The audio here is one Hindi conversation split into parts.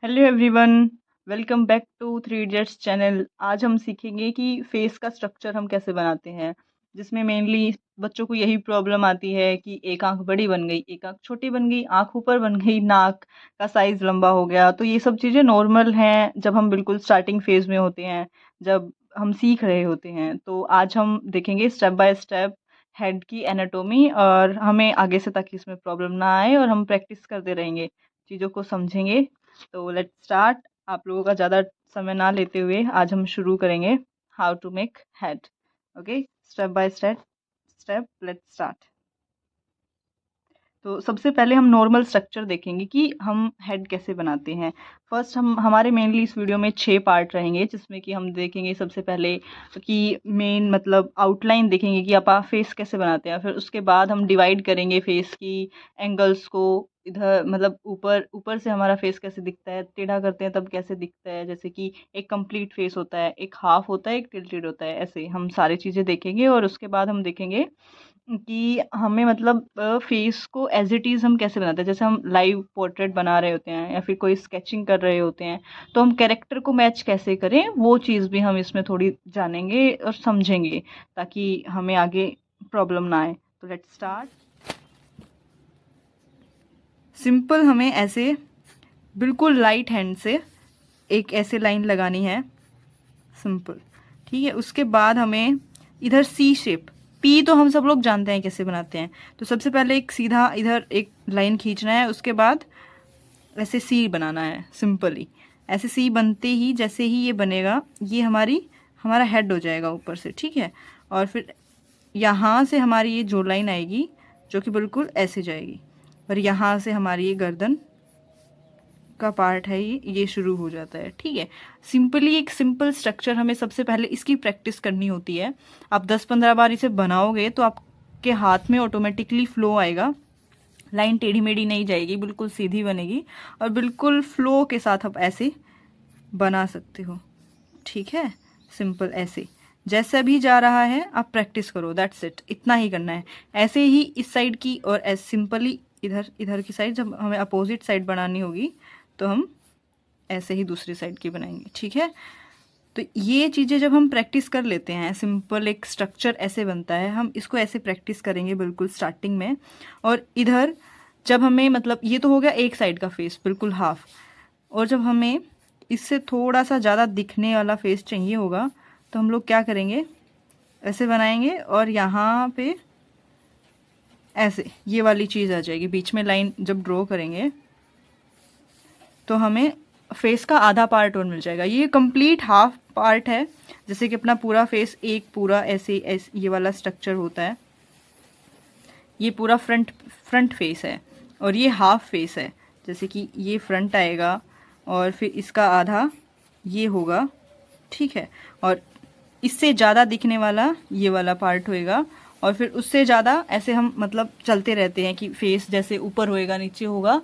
Hello everyone, welcome back to Three Idiots channel. आज हम सीखेंगे कि फेस का स्ट्रक्चर हम कैसे बनाते हैं, जिसमें मेनली बच्चों को यही प्रॉब्लम आती है कि एक आंख बड़ी बन गई, एक आंख छोटी बन गई, आंख ऊपर बन गई, नाक का साइज लंबा हो गया। तो ये सब चीज़ें नॉर्मल हैं जब हम बिल्कुल स्टार्टिंग फेज में होते हैं, जब हम सीख रहे होते हैं। तो आज हम देखेंगे स्टेप बाय स्टेप हेड की एनाटोमी, और हमें आगे से ताकि इसमें प्रॉब्लम ना आए, और हम प्रैक्टिस करते रहेंगे, चीज़ों को समझेंगे। तो लेट्स स्टार्ट। आप लोगों का ज़्यादा समय ना लेते हुए आज हम शुरू करेंगे how to make head. Okay, step by step let's start. तो सबसे पहले हम नॉर्मल स्ट्रक्चर देखेंगे कि हम हेड कैसे बनाते हैं। फर्स्ट हम हमारे मेनली इस वीडियो में 6 पार्ट रहेंगे, जिसमें कि हम देखेंगे सबसे पहले कि मेन मतलब आउटलाइन देखेंगे कि आप फेस कैसे बनाते हैं। फिर उसके बाद हम डिवाइड करेंगे फेस की एंगल्स को, इधर मतलब ऊपर ऊपर से हमारा फेस कैसे दिखता है, टेढ़ा करते हैं तब कैसे दिखता है, जैसे कि एक कंप्लीट फेस होता है, एक हाफ होता है, एक टिल्टेड होता है। ऐसे हम सारी चीज़ें देखेंगे, और उसके बाद हम देखेंगे कि हमें मतलब फेस को एज इट इज़ हम कैसे बनाते हैं। जैसे हम लाइव पोर्ट्रेट बना रहे होते हैं या फिर कोई स्केचिंग कर रहे होते हैं, तो हम कैरेक्टर को मैच कैसे करें, वो चीज़ भी हम इसमें थोड़ी जानेंगे और समझेंगे, ताकि हमें आगे प्रॉब्लम ना आए। तो लेट्स स्टार्ट। सिंपल हमें ऐसे बिल्कुल राइट हैंड से एक ऐसे लाइन लगानी है, सिंपल। ठीक है, उसके बाद हमें इधर सी शेप, पी तो हम सब लोग जानते हैं कैसे बनाते हैं। तो सबसे पहले एक सीधा इधर एक लाइन खींचना है, उसके बाद ऐसे सी बनाना है सिंपली। ऐसे सी बनते ही जैसे ही ये बनेगा, ये हमारा हेड हो जाएगा ऊपर से। ठीक है, और फिर यहाँ से हमारी ये जो लाइन आएगी, जो कि बिल्कुल ऐसे जाएगी, और यहाँ से हमारी ये गर्दन का पार्ट है, ये शुरू हो जाता है। ठीक है, सिंपली एक सिंपल स्ट्रक्चर हमें सबसे पहले इसकी प्रैक्टिस करनी होती है। आप 10-15 बार इसे बनाओगे तो आपके हाथ में ऑटोमेटिकली फ्लो आएगा, लाइन टेढ़ी मेढ़ी नहीं जाएगी, बिल्कुल सीधी बनेगी, और बिल्कुल फ्लो के साथ आप ऐसे बना सकते हो। ठीक है, सिंपल ऐसे जैसा भी जा रहा है आप प्रैक्टिस करो, दैट्स इट, इतना ही करना है। ऐसे ही इस साइड की, और ऐसे सिंपली इधर इधर की साइड जब हमें अपोजिट साइड बनानी होगी, तो हम ऐसे ही दूसरी साइड की बनाएंगे। ठीक है, तो ये चीज़ें जब हम प्रैक्टिस कर लेते हैं, सिंपल एक स्ट्रक्चर ऐसे बनता है, हम इसको ऐसे प्रैक्टिस करेंगे बिल्कुल स्टार्टिंग में। और इधर जब हमें मतलब ये तो हो गया एक साइड का फेस बिल्कुल हाफ, और जब हमें इससे थोड़ा सा ज़्यादा दिखने वाला फेस चाहिए होगा, तो हम लोग क्या करेंगे, ऐसे बनाएंगे, और यहाँ पे ऐसे ये वाली चीज़ आ जाएगी बीच में, लाइन जब ड्रॉ करेंगे तो हमें फेस का आधा पार्ट और मिल जाएगा। ये कंप्लीट हाफ पार्ट है, जैसे कि अपना पूरा फेस एक पूरा ऐसे ये वाला स्ट्रक्चर होता है। ये पूरा फ्रंट फेस है, और ये हाफ फेस है, जैसे कि ये फ्रंट आएगा, और फिर इसका आधा ये होगा। ठीक है, और इससे ज़्यादा दिखने वाला ये वाला पार्ट होएगा, और फिर उससे ज़्यादा ऐसे हम मतलब चलते रहते हैं कि फेस जैसे ऊपर होएगा नीचे होगा,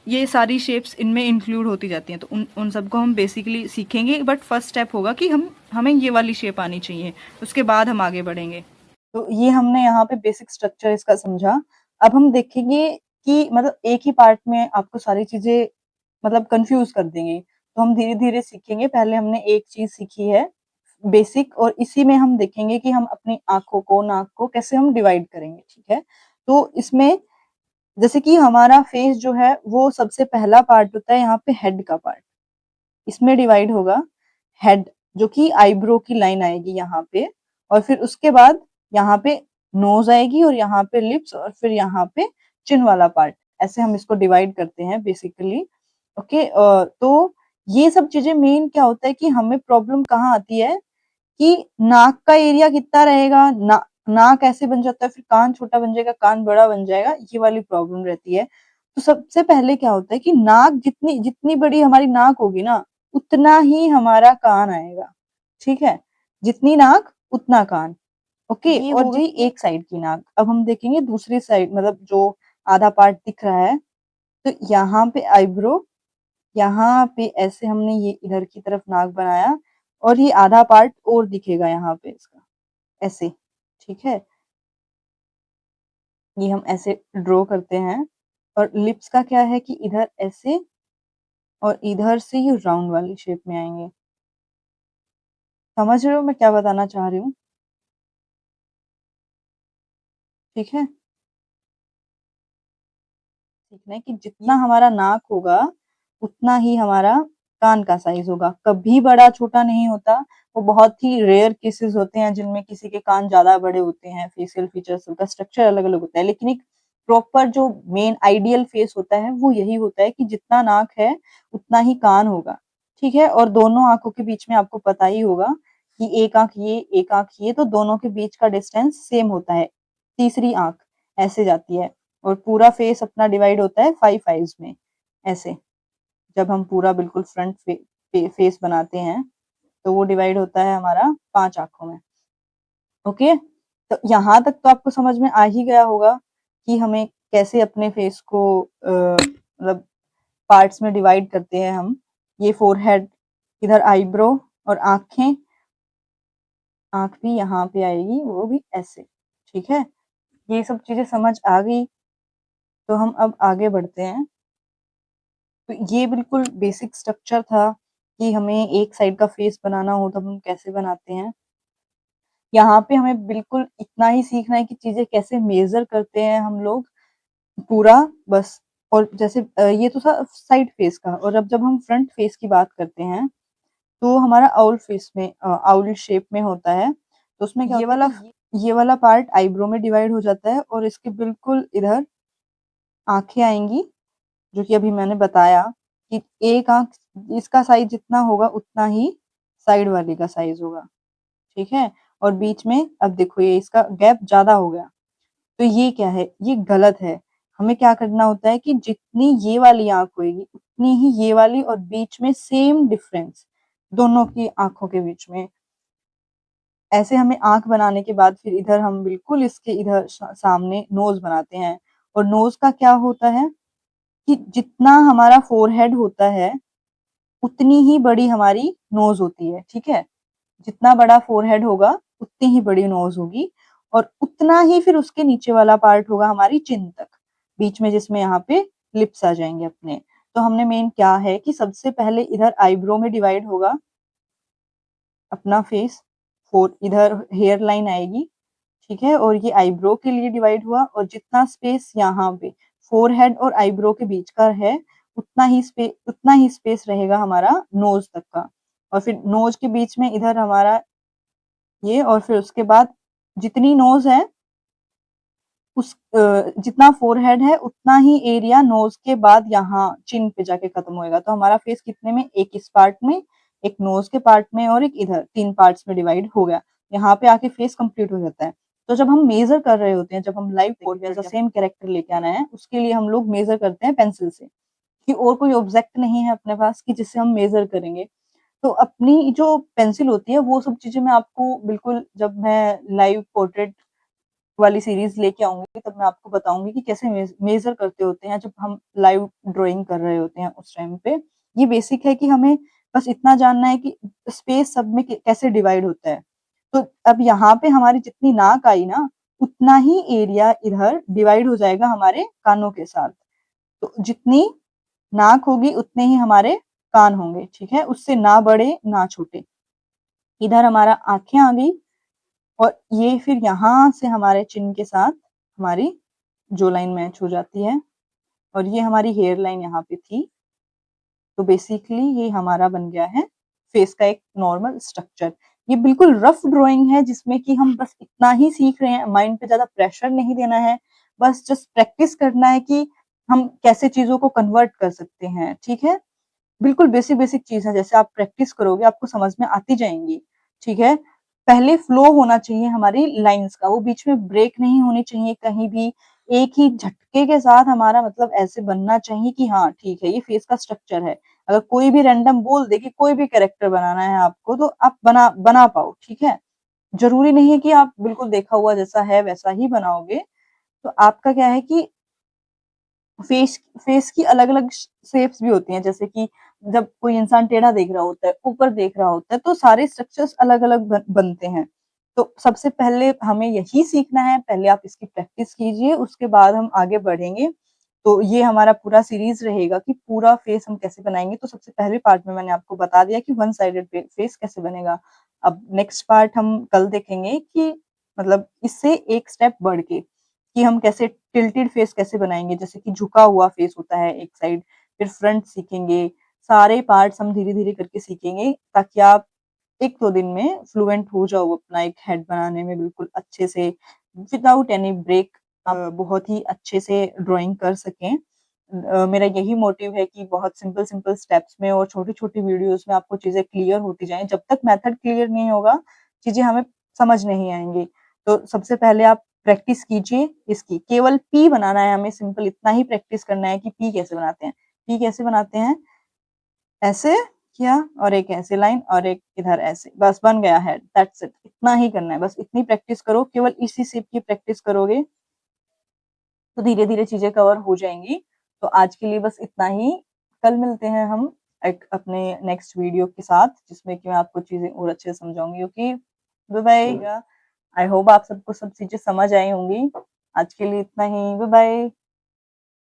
ये सारी शेप्स इनमें इंक्लूड होती जाती हैं। तो उन उन सबको हम बेसिकली सीखेंगे, बट फर्स्ट स्टेप होगा कि हमें ये वाली शेप आनी चाहिए, उसके बाद हम आगे बढ़ेंगे। तो ये हमने यहाँ पे बेसिक स्ट्रक्चर इसका समझा। अब हम देखेंगे कि मतलब एक ही पार्ट में आपको सारी चीजें मतलब कंफ्यूज कर देंगे, तो हम धीरे धीरे सीखेंगे। पहले हमने एक चीज सीखी है बेसिक, और इसी में हम देखेंगे कि हम अपनी आंखों को, नाक को कैसे हम डिवाइड करेंगे। ठीक है, तो इसमें जैसे कि हमारा फेस जो है वो सबसे पहला पार्ट होता है यहाँ पे हेड का पार्ट, इसमें डिवाइड होगा हेड, जो कि आईब्रो की लाइन आएगी यहाँ पे, और फिर उसके बाद यहाँ पे नोज आएगी, और यहाँ पे लिप्स, और फिर यहाँ पे चिन वाला पार्ट। ऐसे हम इसको डिवाइड करते हैं बेसिकली। ओके, तो ये सब चीजें मेन क्या होता है कि हमें प्रॉब्लम कहाँ आती है कि नाक का एरिया कितना रहेगा, नाक ऐसे बन जाता है, फिर कान छोटा बन जाएगा, कान बड़ा बन जाएगा, ये वाली प्रॉब्लम रहती है। तो सबसे पहले क्या होता है कि नाक जितनी जितनी बड़ी हमारी नाक होगी ना, उतना ही हमारा कान आएगा। ठीक है, जितनी नाक उतना कान। ओके, ये और जी एक साइड की नाक। अब हम देखेंगे दूसरी साइड, मतलब जो आधा पार्ट दिख रहा है, तो यहाँ पे आईब्रो, यहाँ पे ऐसे हमने ये इधर की तरफ नाक बनाया, और ये आधा पार्ट और दिखेगा यहाँ पे इसका, ऐसे। ठीक है, ये हम ऐसे ड्रॉ करते हैं। और लिप्स का क्या है कि इधर ऐसे, और इधर से ये राउंड वाली शेप में आएंगे। समझ रहे हो मैं क्या बताना चाह रही हूँ? ठीक है, सीखना है कि जितना हमारा नाक होगा उतना ही हमारा कान का साइज होगा, कभी बड़ा छोटा नहीं होता। वो बहुत ही रेयर केसेस होते हैं जिनमें किसी के कान ज्यादा बड़े होते हैं, फेशियल फीचर्स का स्ट्रक्चर अलग अलग होता है, लेकिन एक प्रॉपर जो मेन आइडियल फेस होता है वो यही होता है कि जितना नाक है उतना ही कान होगा। ठीक है, और दोनों आंखों के बीच में आपको पता ही होगा कि एक आंख ये एक आंख ये, तो दोनों के बीच का डिस्टेंस सेम होता है, तीसरी आंख ऐसे जाती है। और पूरा फेस अपना डिवाइड होता है 5 आईज में, ऐसे। जब हम पूरा बिल्कुल फ्रंट फेस बनाते हैं तो वो डिवाइड होता है हमारा 5 आंखों में। ओके, तो यहाँ तक तो आपको समझ में आ ही गया होगा कि हमें कैसे अपने फेस को मतलब पार्ट्स में डिवाइड करते हैं हम। ये फोरहेड, इधर आईब्रो और आंखें, आंख भी यहाँ पे आएगी, वो भी ऐसे। ठीक है, ये सब चीजें समझ आ गई तो हम अब आगे बढ़ते हैं। तो ये बिल्कुल बेसिक स्ट्रक्चर था कि हमें एक साइड का फेस बनाना हो तो हम कैसे बनाते हैं। यहाँ पे हमें बिल्कुल इतना ही सीखना है कि चीजें कैसे मेजर करते हैं हम लोग पूरा, बस। और जैसे ये तो था साइड फेस का, और अब जब हम फ्रंट फेस की बात करते हैं तो हमारा आउल फेस में आउल शेप में होता है। तो उसमें क्या होता है कि ये वाला पार्ट आईब्रो में डिवाइड हो जाता है और इसके बिल्कुल इधर आंखें आएंगी, जो कि अभी मैंने बताया कि एक आंख, इसका साइज जितना होगा उतना ही साइड वाले का साइज होगा। ठीक है, और बीच में अब देखो ये इसका गैप ज्यादा हो गया, तो ये क्या है, ये गलत है। हमें क्या करना होता है कि जितनी ये वाली आंख होगी उतनी ही ये वाली, और बीच में सेम डिफरेंस दोनों की आंखों के बीच में। ऐसे हमें आंख बनाने के बाद फिर इधर हम बिल्कुल इसके इधर सामने नोज बनाते हैं। और नोज का क्या होता है कि जितना हमारा फोरहेड होता है उतनी ही बड़ी हमारी नोज होती है। ठीक है, जितना बड़ा फोरहेड होगा उतनी ही बड़ी नोज होगी, और उतना ही फिर उसके नीचे वाला पार्ट होगा हमारी चिन तक, बीच में जिसमें यहाँ पे लिप्स आ जाएंगे अपने। तो हमने मेन क्या है कि सबसे पहले इधर आईब्रो में डिवाइड होगा अपना फेस, फोर इधर हेयर लाइन आएगी। ठीक है, और ये आईब्रो के लिए डिवाइड हुआ, और जितना स्पेस यहाँ पे फोरहेड और आईब्रो के बीच का है उतना ही स्पेस रहेगा हमारा नोज तक का। और फिर नोज के बीच में इधर हमारा ये, और फिर उसके बाद जितनी नोज है जितना फोरहेड है उतना ही एरिया नोज के बाद यहाँ चिन पे जाके खत्म होएगा। तो हमारा फेस कितने में, एक इस पार्ट में, एक नोज के पार्ट में, और एक इधर, 3 पार्ट्स में डिवाइड हो गया। यहाँ पे आके फेस कंप्लीट हो जाता है। तो जब हम मेजर कर रहे होते हैं, जब हम लाइव पोर्ट्रेट सेम कैरेक्टर लेके आना है, उसके लिए हम लोग मेजर करते हैं पेंसिल से, कि और कोई ऑब्जेक्ट नहीं है अपने पास कि जिससे हम मेजर करेंगे। तो अपनी जो पेंसिल होती है वो सब चीजें मैं आपको बिल्कुल, जब मैं लाइव पोर्ट्रेट वाली सीरीज लेके आऊंगी तब मैं आपको बताऊंगी कि कैसे मेजर करते होते हैं जब हम लाइव ड्राइंग कर रहे होते हैं उस टाइम पे। ये बेसिक है कि हमें बस इतना जानना है कि स्पेस सब में कैसे डिवाइड होता है। तो अब यहाँ पे हमारी जितनी नाक आई ना उतना ही एरिया इधर डिवाइड हो जाएगा हमारे कानों के साथ। तो जितनी नाक होगी उतने ही हमारे कान होंगे। ठीक है, उससे ना बड़े ना छोटे। इधर हमारा आंखें आ गई, और ये फिर यहाँ से हमारे चिन के साथ हमारी जो लाइन मैच हो जाती है, और ये हमारी हेयर लाइन यहाँ पे थी। तो बेसिकली ये हमारा बन गया है फेस का एक नॉर्मल स्ट्रक्चर। ये बिल्कुल रफ ड्राइंग है जिसमें कि हम बस इतना ही सीख रहे हैं, माइंड पे ज्यादा प्रेशर नहीं देना है, बस जस्ट प्रैक्टिस करना है कि हम कैसे चीजों को कन्वर्ट कर सकते हैं। ठीक है, बिल्कुल बेसिक बेसिक चीज है, जैसे आप प्रैक्टिस करोगे आपको समझ में आती जाएंगी। ठीक है, पहले फ्लो होना चाहिए हमारी लाइंस का, वो बीच में ब्रेक नहीं होनी चाहिए कहीं भी। एक ही झटके के साथ हमारा मतलब ऐसे बनना चाहिए कि हाँ ठीक है ये फेस का स्ट्रक्चर है। अगर कोई भी रैंडम बोल दे कि कोई भी कैरेक्टर बनाना है आपको तो आप बना बना पाओ। ठीक है, जरूरी नहीं है कि आप बिल्कुल देखा हुआ जैसा है वैसा ही बनाओगे। तो आपका क्या है कि फेस फेस की अलग अलग शेप्स भी होती हैं, जैसे कि जब कोई इंसान टेढ़ा देख रहा होता है, ऊपर देख रहा होता है, तो सारे स्ट्रक्चर्स अलग अलग बनते हैं। तो सबसे पहले हमें यही सीखना है, पहले आप इसकी प्रैक्टिस कीजिए, उसके बाद हम आगे बढ़ेंगे। तो ये हमारा पूरा सीरीज रहेगा कि पूरा फेस हम कैसे बनाएंगे। तो सबसे पहले पार्ट में मैंने आपको बता दिया कि वन साइडेड फेस कैसे बनेगा। अब नेक्स्ट पार्ट हम कल देखेंगे कि मतलब इससे एक स्टेप बढ़ के कि हम कैसे टिल्टेड फेस कैसे बनाएंगे, जैसे कि झुका हुआ फेस होता है एक साइड, फिर फ्रंट सीखेंगे। सारे पार्ट्स हम धीरे धीरे करके सीखेंगे ताकि आप एक दो दिन में फ्लुएंट हो जाओ अपना एक हेड बनाने में बिल्कुल अच्छे से, विदाउट एनी ब्रेक। आप बहुत ही अच्छे से ड्राइंग कर सकें। मेरा यही मोटिव है कि बहुत सिंपल सिंपल स्टेप्स में और छोटी छोटी वीडियोस में आपको चीजें क्लियर होती जाएं। जब तक मेथड क्लियर नहीं होगा चीजें हमें समझ नहीं आएंगी। तो सबसे पहले आप प्रैक्टिस कीजिए इसकी, केवल पी बनाना है हमें, सिंपल इतना ही प्रैक्टिस करना है कि पी कैसे बनाते हैं। पी कैसे बनाते हैं, ऐसे किया और एक ऐसे लाइन और एक इधर ऐसे, बस बन गया हेड, दैट्स इट। इतना ही करना है, बस इतनी प्रैक्टिस करो, केवल इसी शेप की प्रैक्टिस करोगे तो धीरे धीरे चीजें कवर हो जाएंगी। तो आज के लिए बस इतना ही। कल मिलते हैं हम एक अपने नेक्स्ट वीडियो के साथ जिसमें कि मैं आपको चीजें और अच्छे से समझाऊंगी। Okay, bye bye. I hope आप सबको सब चीजें समझ आई होंगी। आज के लिए इतना ही, बाय बाय।